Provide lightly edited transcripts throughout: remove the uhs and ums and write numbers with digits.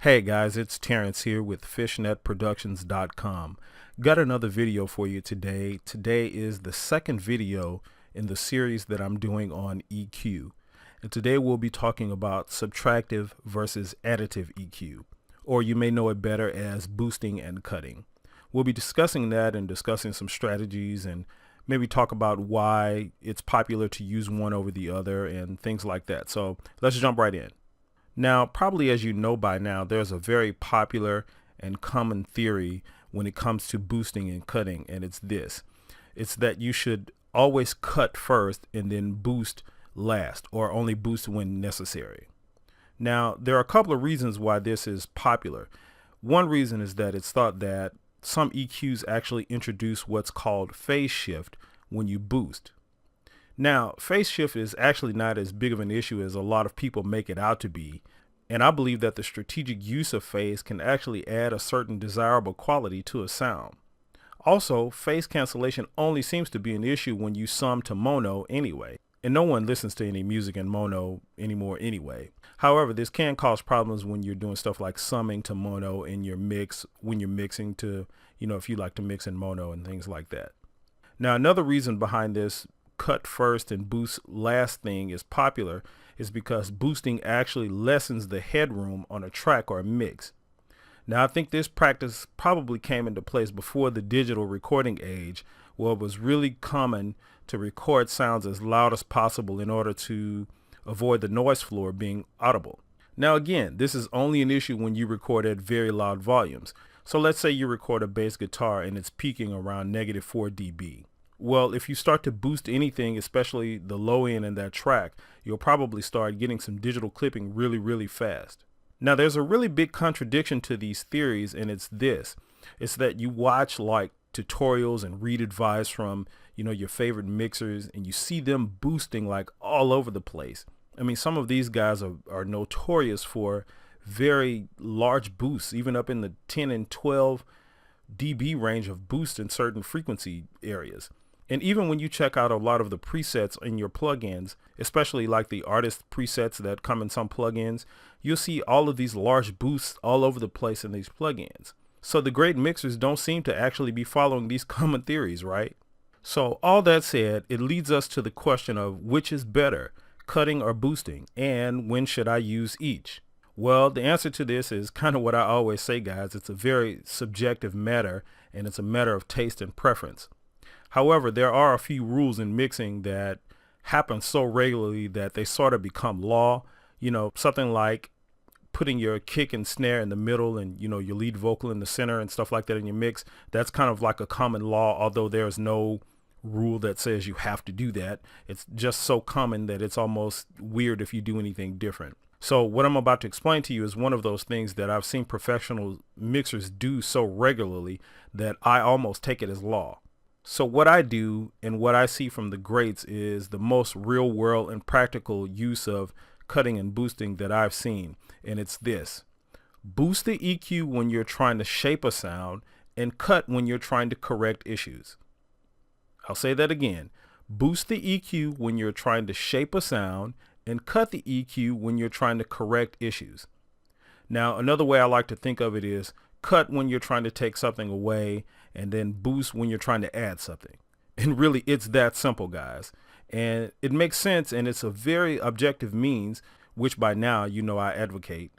Hey guys, it's Terrence here with fishnetproductions.com. Got another video for you today. Today is the second video in the series that I'm doing on EQ. And today we'll be talking about subtractive versus additive EQ, or you may know it better as boosting and cutting. We'll be discussing that and discussing some strategies and maybe talk about why it's popular to use one over the other and things like that. So let's jump right in. Now, probably as you know by now, there's a very popular and common theory when it comes to boosting and cutting, and it's this. It's that you should always cut first and then boost last, or only boost when necessary. Now, there are a couple of reasons why this is popular. One reason is that it's thought that some EQs actually introduce what's called phase shift when you boost. Now, phase shift is actually not as big of an issue as a lot of people make it out to be, and I believe that the strategic use of phase can actually add a certain desirable quality to a sound. Also, phase cancellation only seems to be an issue when you sum to mono anyway, and no one listens to any music in mono anymore anyway. However, this can cause problems when you're doing stuff like summing to mono in your mix, when you're mixing to, if you like to mix in mono and things like that. Now, another reason behind this cut first and boost last thing is popular is because boosting actually lessens the headroom on a track or a mix. Now, I think this practice probably came into place before the digital recording age, where it was really common to record sounds as loud as possible in order to avoid the noise floor being audible. Now, again, this is only an issue when you record at very loud volumes. So let's say you record a bass guitar and it's peaking around -4 dB. Well, if you start to boost anything, especially the low end in that track, you'll probably start getting some digital clipping really, really fast. Now, there's a really big contradiction to these theories, and it's this. It's that you watch like tutorials and read advice from, your favorite mixers, and you see them boosting like all over the place. I mean, some of these guys are notorious for very large boosts, even up in the 10 and 12 dB range of boost in certain frequency areas. And even when you check out a lot of the presets in your plugins, especially like the artist presets that come in some plugins, you'll see all of these large boosts all over the place in these plugins. So the great mixers don't seem to actually be following these common theories, right? So all that said, it leads us to the question of which is better, cutting or boosting, and when should I use each? Well, the answer to this is kind of what I always say, guys. It's a very subjective matter, and it's a matter of taste and preference. However, there are a few rules in mixing that happen so regularly that they sort of become law. Something like putting your kick and snare in the middle and, your lead vocal in the center and stuff like that in your mix. That's kind of like a common law, although there's no rule that says you have to do that. It's just so common that it's almost weird if you do anything different. So what I'm about to explain to you is one of those things that I've seen professional mixers do so regularly that I almost take it as law. So what I do and what I see from the greats is the most real world and practical use of cutting and boosting that I've seen. And it's this: boost the EQ when you're trying to shape a sound and cut when you're trying to correct issues. I'll say that again. Boost the EQ when you're trying to shape a sound and cut the EQ when you're trying to correct issues. Now, another way I like to think of it is cut when you're trying to take something away and then boost when you're trying to add something. And really, it's that simple, guys. And it makes sense, and it's a very objective means, which by now I advocate,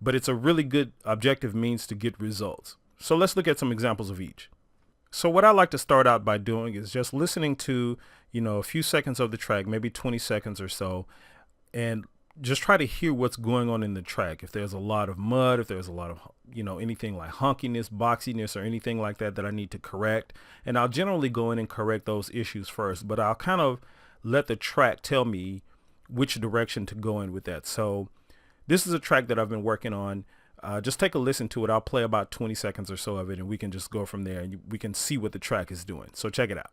but it's a really good objective means to get results. So let's look at some examples of each. So what I like to start out by doing is just listening to, a few seconds of the track, maybe 20 seconds or so, and just try to hear what's going on in the track. If there's a lot of mud, if there's a lot of, anything like honkiness, boxiness, or anything like that I need to correct. And I'll generally go in and correct those issues first, but I'll kind of let the track tell me which direction to go in with that. So this is a track that I've been working on. Just take a listen to it. I'll play about 20 seconds or so of it, and we can just go from there and we can see what the track is doing. So check it out.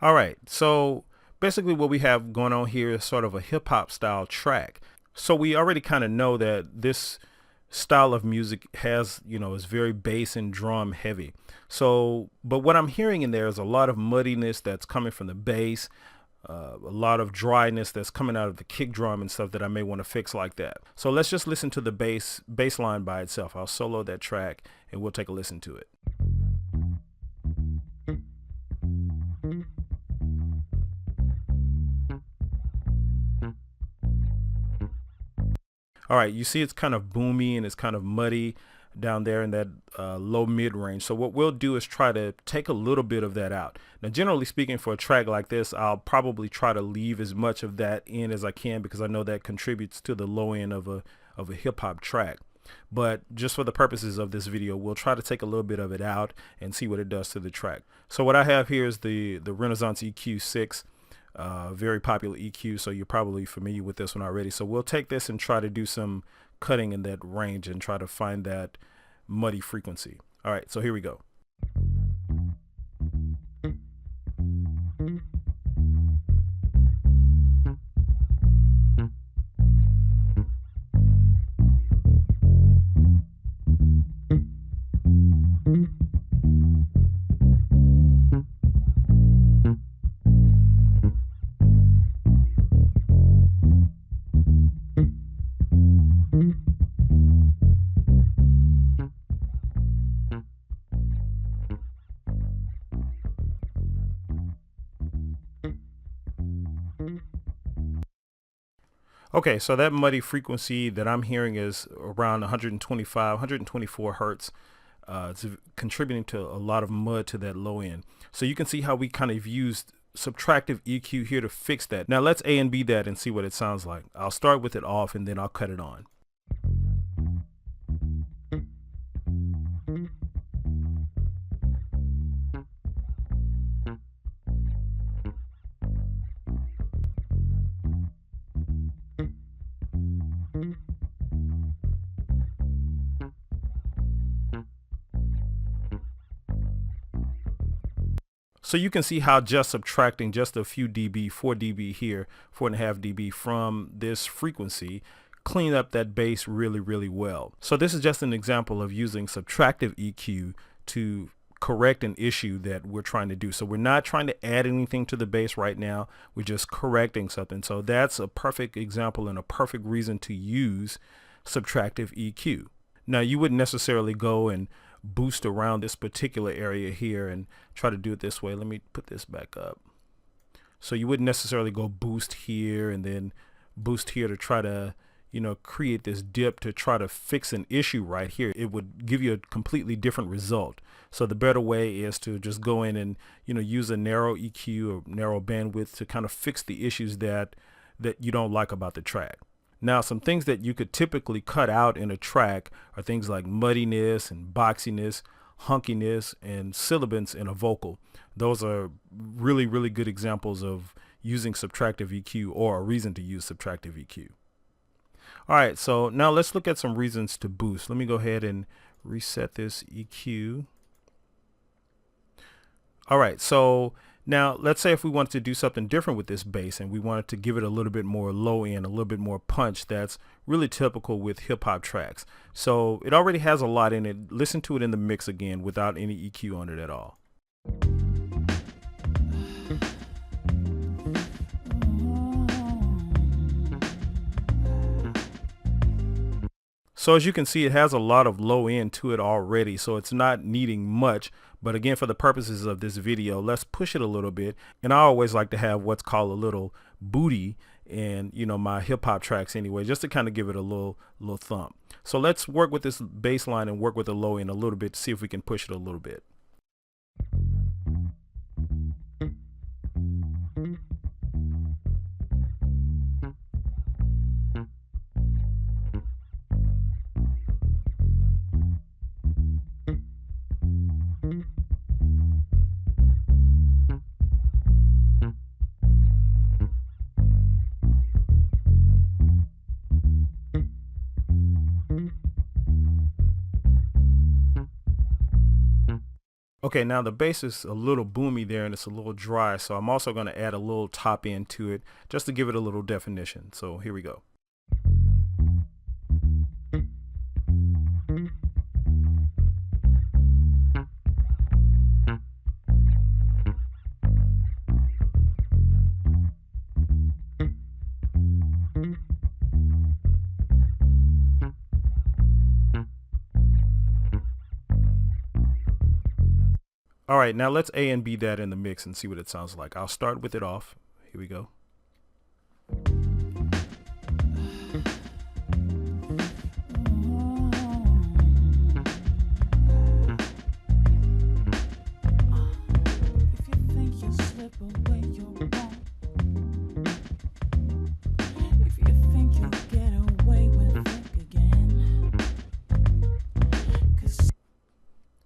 All right, so basically what we have going on here is sort of a hip hop style track. So we already kind of know that this style of music has, is very bass and drum heavy. So, but what I'm hearing in there is a lot of muddiness that's coming from the bass, a lot of dryness that's coming out of the kick drum and stuff that I may want to fix like that. So let's just listen to the bass line by itself. I'll solo that track and we'll take a listen to it. All right, you see it's kind of boomy and it's kind of muddy down there in that low mid range. So what we'll do is try to take a little bit of that out. Now, generally speaking, for a track like this, I'll probably try to leave as much of that in as I can because I know that contributes to the low end of a hip hop track. But just for the purposes of this video, we'll try to take a little bit of it out and see what it does to the track. So what I have here is the Renaissance EQ6. Very popular EQ, so you're probably familiar with this one already. So we'll take this and try to do some cutting in that range and try to find that muddy frequency. All right, so here we go. Okay, so that muddy frequency that I'm hearing is around 125, 124 hertz. It's contributing to a lot of mud to that low end. So you can see how we kind of used subtractive EQ here to fix that. Now let's A and B that and see what it sounds like. I'll start with it off and then I'll cut it on. So you can see how just subtracting just a few dB, 4 dB here, 4.5 dB from this frequency, clean up that bass really, really well. So this is just an example of using subtractive EQ to correct an issue that we're trying to do. So we're not trying to add anything to the bass right now. We're just correcting something. So that's a perfect example and a perfect reason to use subtractive EQ. Now you wouldn't necessarily go and boost around this particular area here and try to do it this way. Let me put this back up. So you wouldn't necessarily go boost here and then boost here to try to, create this dip to try to fix an issue right here. It would give you a completely different result. So the better way is to just go in and, use a narrow EQ or narrow bandwidth to kind of fix the issues that you don't like about the track. Now, some things that you could typically cut out in a track are things like muddiness and boxiness, hunkiness, and sibilance in a vocal. Those are really, really good examples of using subtractive EQ, or a reason to use subtractive EQ. All right, so now let's look at some reasons to boost. Let me go ahead and reset this EQ. All right, so now let's say if we wanted to do something different with this bass and we wanted to give it a little bit more low end, a little bit more punch. That's really typical with hip hop tracks. So it already has a lot in it. Listen to it in the mix again without any EQ on it at all. So as you can see, it has a lot of low end to it already, so it's not needing much. But again, for the purposes of this video, let's push it a little bit. And I always like to have what's called a little booty in, my hip hop tracks anyway, just to kind of give it a little thump. So let's work with this bass line and work with the low end a little bit to see if we can push it a little bit. Okay, now the bass is a little boomy there and it's a little dry, so I'm also going to add a little top end to it just to give it a little definition. So here we go. All right, now let's A and B that in the mix and see what it sounds like. I'll start with it off. Here we go.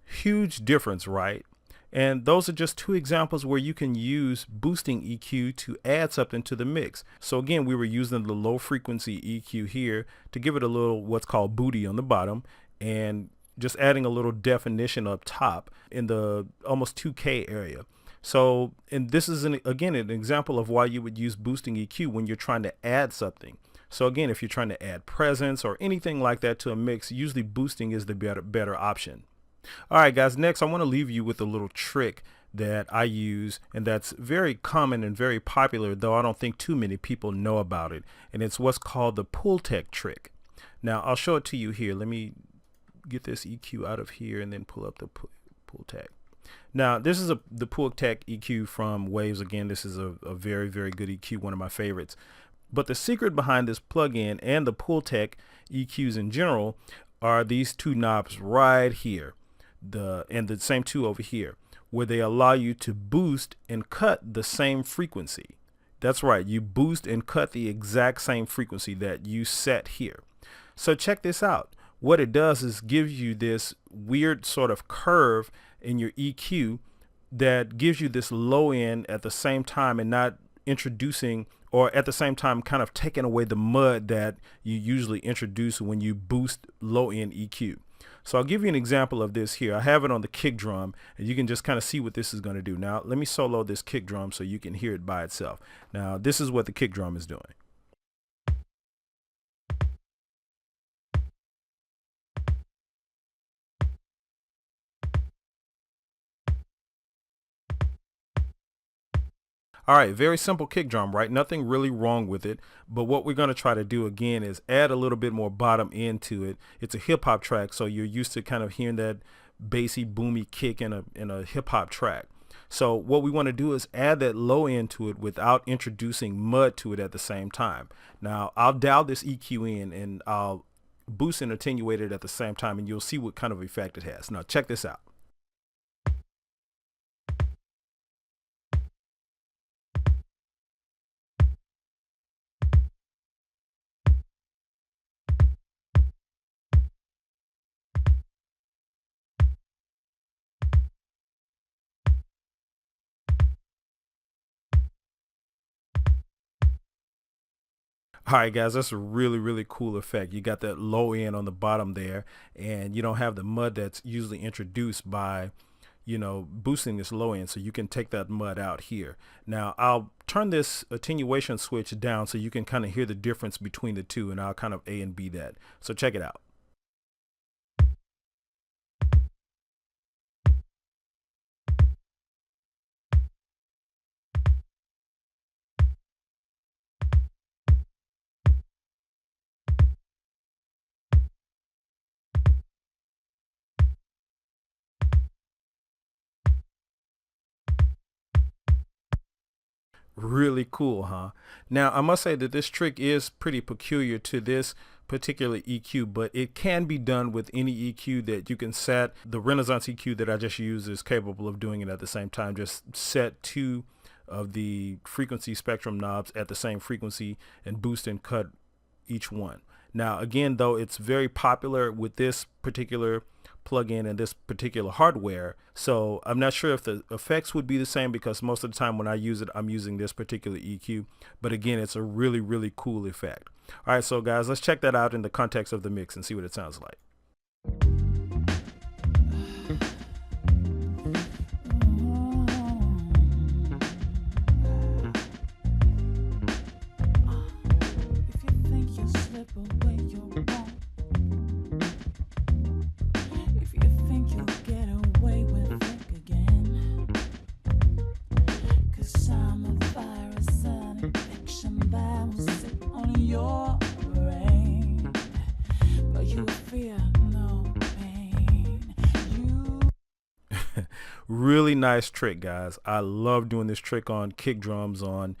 Huge difference, right? And those are just two examples where you can use boosting EQ to add something to the mix. So again, we were using the low frequency EQ here to give it a little what's called booty on the bottom, and just adding a little definition up top in the almost 2K area. So, and this is again an example of why you would use boosting EQ when you're trying to add something. So again, if you're trying to add presence or anything like that to a mix, usually boosting is the better option. All right, guys, next I want to leave you with a little trick that I use, and that's very common and very popular, though I don't think too many people know about it. And it's what's called the Pultec trick. Now, I'll show it to you here. Let me get this EQ out of here and then pull up the Pultec. Now, this is the Pultec EQ from Waves. Again, this is a very, very good EQ, one of my favorites. But the secret behind this plugin and the Pultec EQs in general are these two knobs right here. And the same two over here, where they allow you to boost and cut the same frequency. That's right, you boost and cut the exact same frequency that you set here. So check this out. What it does is gives you this weird sort of curve in your EQ that gives you this low end at the same time, and not introducing, or at the same time kind of taking away the mud that you usually introduce when you boost low end EQ. So I'll give you an example of this here. I have it on the kick drum, and you can just kind of see what this is going to do. Now, let me solo this kick drum so you can hear it by itself. Now, this is what the kick drum is doing. All right, very simple kick drum, right? Nothing really wrong with it. But what we're going to try to do again is add a little bit more bottom end to it. It's a hip hop track, so you're used to kind of hearing that bassy, boomy kick in a hip hop track. So what we want to do is add that low end to it without introducing mud to it at the same time. Now, I'll dial this EQ in and I'll boost and attenuate it at the same time, and you'll see what kind of effect it has. Now, check this out. All right, guys, that's a really, really cool effect. You got that low end on the bottom there, and you don't have the mud that's usually introduced by, boosting this low end. So you can take that mud out here. Now, I'll turn this attenuation switch down so you can kind of hear the difference between the two, and I'll kind of A and B that. So check it out. Really cool, huh? Now, I must say that this trick is pretty peculiar to this particular EQ, but it can be done with any EQ that you can set. The Renaissance EQ that I just used is capable of doing it at the same time. Just set two of the frequency spectrum knobs at the same frequency and boost and cut each one. Now, again, though, it's very popular with this particular plugin and this particular hardware, so I'm not sure if the effects would be the same, because most of the time when I use it, I'm using this particular EQ. But again, it's a really, really cool effect. All right, so guys, let's check that out in the context of the mix and see what it sounds like. Really nice trick, guys. I love doing this trick on kick drums, on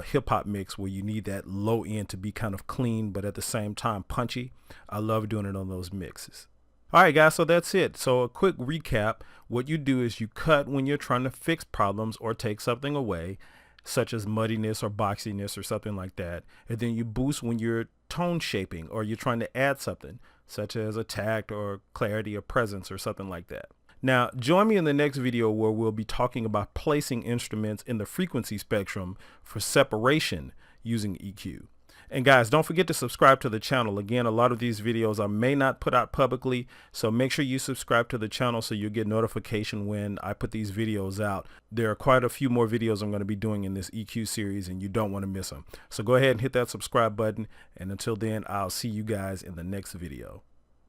hip hop mix, where you need that low end to be kind of clean, but at the same time punchy. I love doing it on those mixes. All right, guys, so that's it. So a quick recap. What you do is you cut when you're trying to fix problems or take something away, such as muddiness or boxiness or something like that. And then you boost when you're tone shaping or you're trying to add something, such as a tact or clarity or presence or something like that. Now, join me in the next video where we'll be talking about placing instruments in the frequency spectrum for separation using EQ. And guys, don't forget to subscribe to the channel. Again, a lot of these videos I may not put out publicly, so make sure you subscribe to the channel so you get notification when I put these videos out. There are quite a few more videos I'm going to be doing in this EQ series, and you don't want to miss them. So go ahead and hit that subscribe button, and until then, I'll see you guys in the next video.